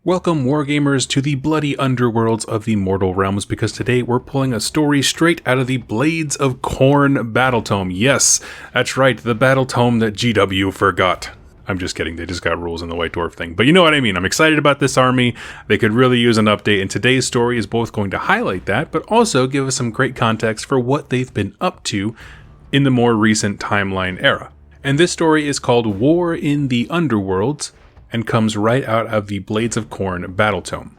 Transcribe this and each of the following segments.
Welcome, Wargamers, to the bloody underworlds of the mortal realms, because today we're pulling a story straight out of the Blades of Khorne battle tome. Yes, that's right, the battle tome that GW forgot. I'm just kidding, they just got rules in the White Dwarf thing. But you know what I mean, I'm excited about this army. They could really use an update, and today's story is both going to highlight that, but also give us some great context for what they've been up to in the more recent timeline era. And this story is called War in the Underworlds, and comes right out of the Blades of Khorne battle tome.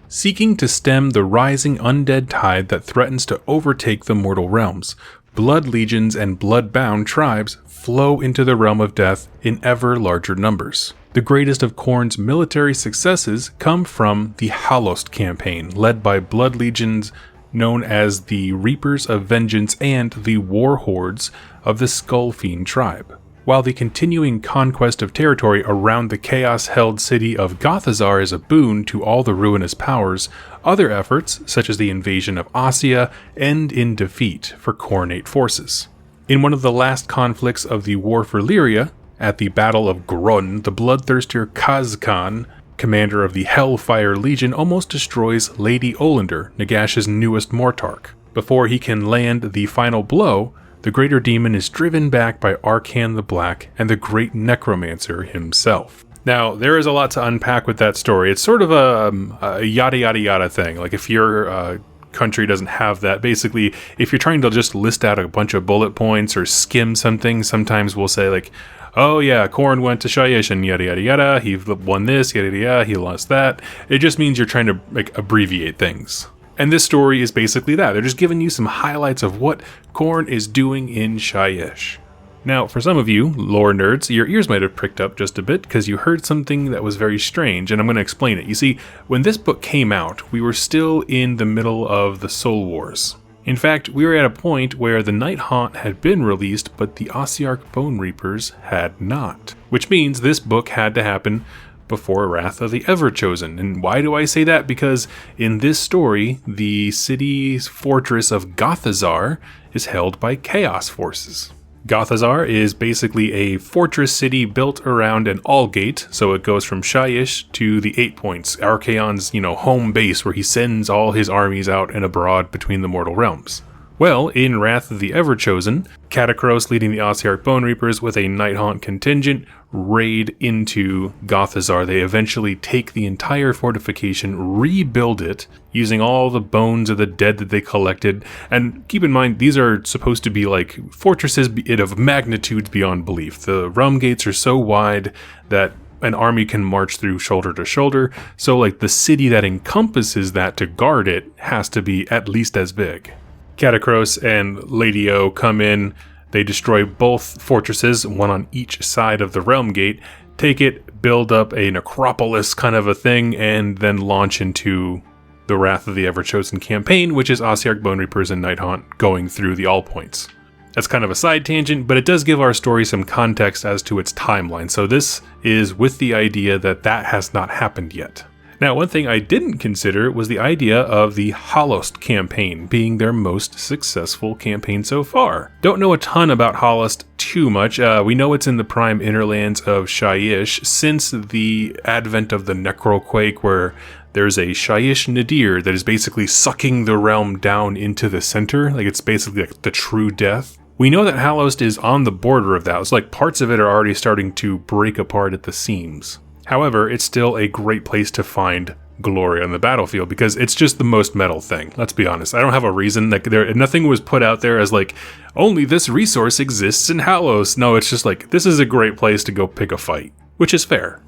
Seeking to stem the rising undead tide that threatens to overtake the mortal realms, blood legions and blood-bound tribes flow into the realm of death in ever larger numbers. The greatest of Khorne's military successes come from the Halost campaign, led by blood legions known as the Reapers of Vengeance and the War Hordes of the Skullfiend tribe. While the continuing conquest of territory around the chaos-held city of Gothazar is a boon to all the ruinous powers, other efforts, such as the invasion of Ossia, end in defeat for Khornate forces. In one of the last conflicts of the War for Lyria, at the Battle of Khorne, the bloodthirster Kazkan, commander of the Hellfire Legion, almost destroys Lady Olander, Nagash's newest Mortarch. Before he can land the final blow, the Greater Demon is driven back by Arkhan the Black and the Great Necromancer himself. Now, there is a lot to unpack with that story. It's sort of a yada yada yada thing. Like, if your country doesn't have that, basically, if you're trying to just list out a bunch of bullet points or skim something, sometimes we'll say like, oh yeah, Khorne went to Shyish and yada yada yada, he won this, yada yada yada, he lost that. It just means you're trying to like abbreviate things. And this story is basically that. They're just giving you some highlights of what Khorne is doing in Shyish. Now, for some of you, lore nerds, your ears might have pricked up just a bit because you heard something that was very strange, and I'm going to explain it. You see, when this book came out, we were still in the middle of the Soul Wars. In fact, we were at a point where the Night Haunt had been released, but the Ossiarch Bone Reapers had not. Which means this book had to happen before Wrath of the Everchosen. And why do I say that? Because in this story, the city's fortress of Gothazar is held by Chaos forces. Gothazar is basically a fortress city built around an Allgate, so it goes from Shyish to the 8 Points, Archaon's, home base where he sends all his armies out and abroad between the mortal realms. Well, in Wrath of the Everchosen, Catacross leading the Ossiarch Bone Reapers with a Night Haunt contingent raid into Gothazar. They eventually take the entire fortification, rebuild it, using all the bones of the dead that they collected. And keep in mind, these are supposed to be like fortresses of magnitudes beyond belief. The realm gates are so wide that an army can march through shoulder to shoulder. So like the city that encompasses that to guard it has to be at least as big. Catacross and Lady O come in, they destroy both fortresses, one on each side of the realm gate, take it, build up a necropolis kind of a thing, and then launch into the Wrath of the Everchosen campaign, which is Ossiarch Bone Reapers and Night Haunt going through the All Points. That's kind of a side tangent, but it does give our story some context as to its timeline, so this is with the idea that that has not happened yet. Now, one thing I didn't consider was the idea of the Halost campaign being their most successful campaign so far. Don't know a ton about Halost too much. We know it's in the prime innerlands of Shyish since the advent of the Necroquake, where there's a Shyish Nadir that is basically sucking the realm down into the center. Like, it's basically like the true death. We know that Halost is on the border of that. It's like parts of it are already starting to break apart at the seams. However, it's still a great place to find glory on the battlefield because it's just the most metal thing. Let's be honest. I don't have a reason. Like, nothing was put out there as like, only this resource exists in Halost. No, it's just like, this is a great place to go pick a fight, which is fair.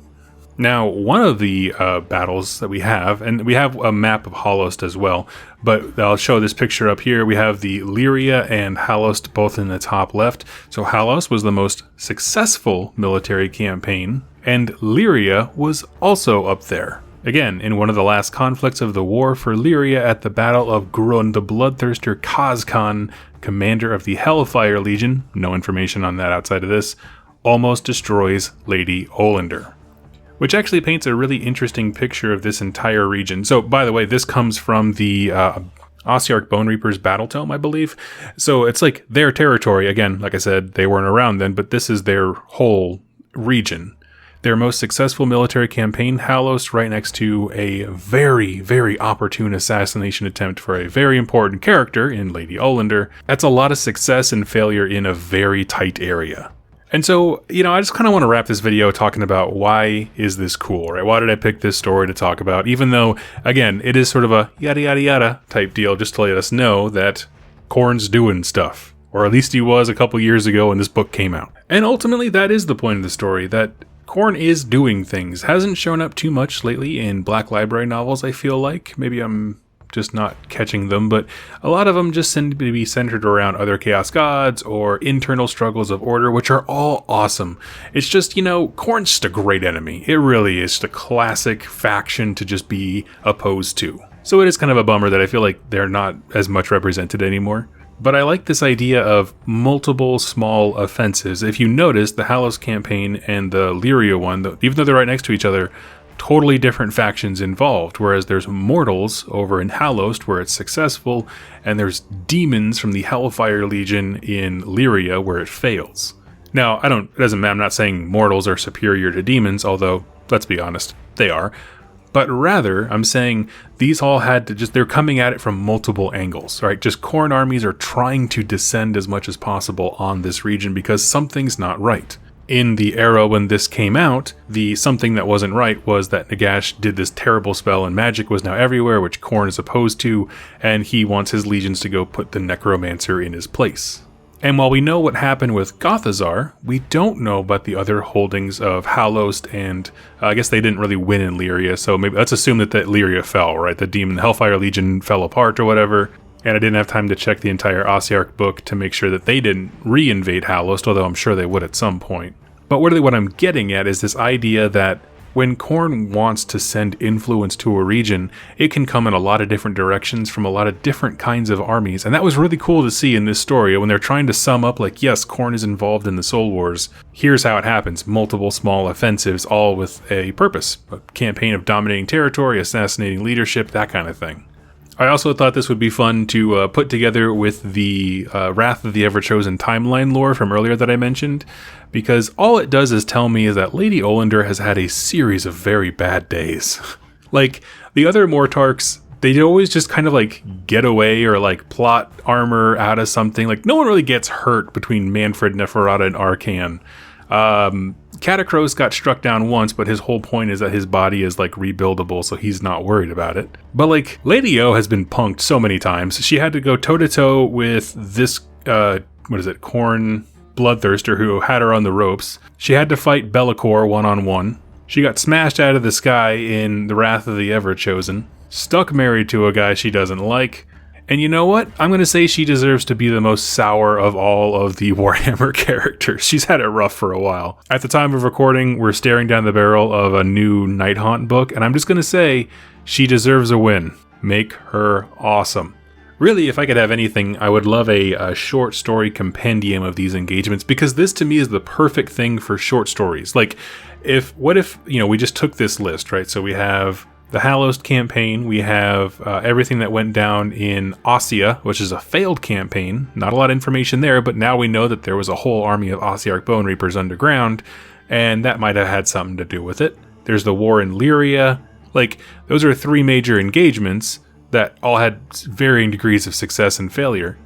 Now, one of the battles that we have, and we have a map of Halost as well, but I'll show this picture up here. We have the Lyria and Halost both in the top left. So Halost was the most successful military campaign, and Lyria was also up there. Again, in one of the last conflicts of the War for Lyria at the Battle of Khorne, the bloodthirster Kazkan, commander of the Hellfire Legion, no information on that outside of this, almost destroys Lady Olander. Which actually paints a really interesting picture of this entire region. So, by the way, this comes from the Ossiarch Bone Reapers battle tome, I believe. So it's like their territory. Again, like I said, they weren't around then, but this is their whole region. their most successful military campaign, Halost, right next to a very, very opportune assassination attempt for a very important character in Lady Olander. That's a lot of success and failure in a very tight area. And so, I just kind of want to wrap this video talking about why is this cool, right? Why did I pick this story to talk about? Even though, again, it is sort of a yada yada yada type deal, just to let us know that Khorne's doing stuff. Or at least he was a couple years ago when this book came out. And ultimately, that is the point of the story, that Khorne is doing things. Hasn't shown up too much lately in Black Library novels, I feel like. Maybe I'm just not catching them, but a lot of them just seem to be centered around other Chaos Gods or internal struggles of order, which are all awesome. It's just, Khorne's just a great enemy. It really is just a classic faction to just be opposed to. So it is kind of a bummer that I feel like they're not as much represented anymore. But I like this idea of multiple small offensives. If you notice, the Halost campaign and the Lyria one, even though they're right next to each other, totally different factions involved, whereas there's mortals over in Halost where it's successful, and there's demons from the Hellfire Legion in Lyria where it fails. Now, it doesn't matter, I'm not saying mortals are superior to demons, although, let's be honest, they are. But rather, I'm saying these all they're coming at it from multiple angles, right? Just Khorne armies are trying to descend as much as possible on this region because something's not right. In the era when this came out, the something that wasn't right was that Nagash did this terrible spell and magic was now everywhere, which Khorne is opposed to, and he wants his legions to go put the necromancer in his place. And while we know what happened with Gothazar, we don't know about the other holdings of Halost, and I guess they didn't really win in Lyria, so maybe let's assume that Lyria fell, right? The Hellfire Legion fell apart or whatever. And I didn't have time to check the entire Ossiarch book to make sure that they didn't re-invade Halost, although I'm sure they would at some point. But really what I'm getting at is this idea that when Khorne wants to send influence to a region, it can come in a lot of different directions from a lot of different kinds of armies. And that was really cool to see in this story when they're trying to sum up like, yes, Khorne is involved in the Soul Wars. Here's how it happens. Multiple small offensives, all with a purpose. A campaign of dominating territory, assassinating leadership, that kind of thing. I also thought this would be fun to put together with the Wrath of the Everchosen timeline lore from earlier that I mentioned, because all it does is tell me is that Lady Olander has had a series of very bad days. Like, the other Mortarchs, they always just kind of like get away or like plot armor out of something. Like, no one really gets hurt between Manfred, Neferata, and Arcan. Catacross got struck down once, but his whole point is that his body is like rebuildable, so he's not worried about it. But like, Lady O has been punked so many times. She had to go toe-to-toe with this, Khorne Bloodthirster, who had her on the ropes. She had to fight Be'lakor one-on-one. She got smashed out of the sky in the Wrath of the Everchosen. Stuck married to a guy she doesn't like. And you know what? I'm going to say she deserves to be the most sour of all of the Warhammer characters. She's had it rough for a while. At the time of recording, we're staring down the barrel of a new Nighthaunt book, and I'm just going to say she deserves a win. Make her awesome. Really, if I could have anything, I would love a short story compendium of these engagements, because this to me is the perfect thing for short stories. Like, what if we just took this list, right? So we have the Halost campaign, we have everything that went down in Ossia, which is a failed campaign. Not a lot of information there, but now we know that there was a whole army of Ossiarch Bone Reapers underground, and that might have had something to do with it. There's the war in Lyria. Like, those are 3 major engagements that all had varying degrees of success and failure.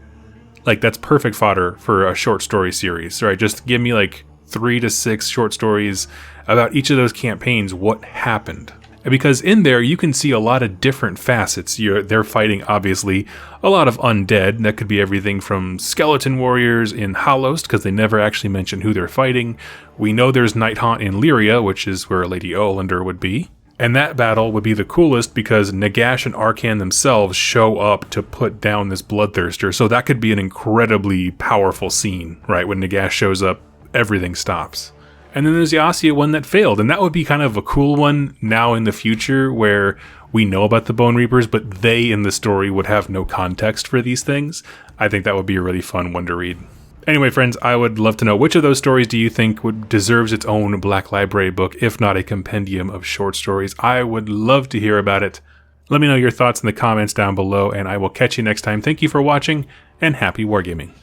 Like, that's perfect fodder for a short story series, right? Just give me like 3 to 6 short stories about each of those campaigns, what happened. Because in there, you can see a lot of different facets. They're fighting, obviously, a lot of undead. That could be everything from skeleton warriors in Halost, because they never actually mention who they're fighting. We know there's Nighthaunt in Lyria, which is where Lady Olander would be. And that battle would be the coolest because Nagash and Arcan themselves show up to put down this Bloodthirster. So that could be an incredibly powerful scene, right? When Nagash shows up, everything stops. And then there's the Ossia one that failed, and that would be kind of a cool one now in the future where we know about the Bone Reapers, but they in the story would have no context for these things. I think that would be a really fun one to read. Anyway, friends, I would love to know which of those stories do you think deserves its own Black Library book, if not a compendium of short stories. I would love to hear about it. Let me know your thoughts in the comments down below, and I will catch you next time. Thank you for watching, and happy wargaming.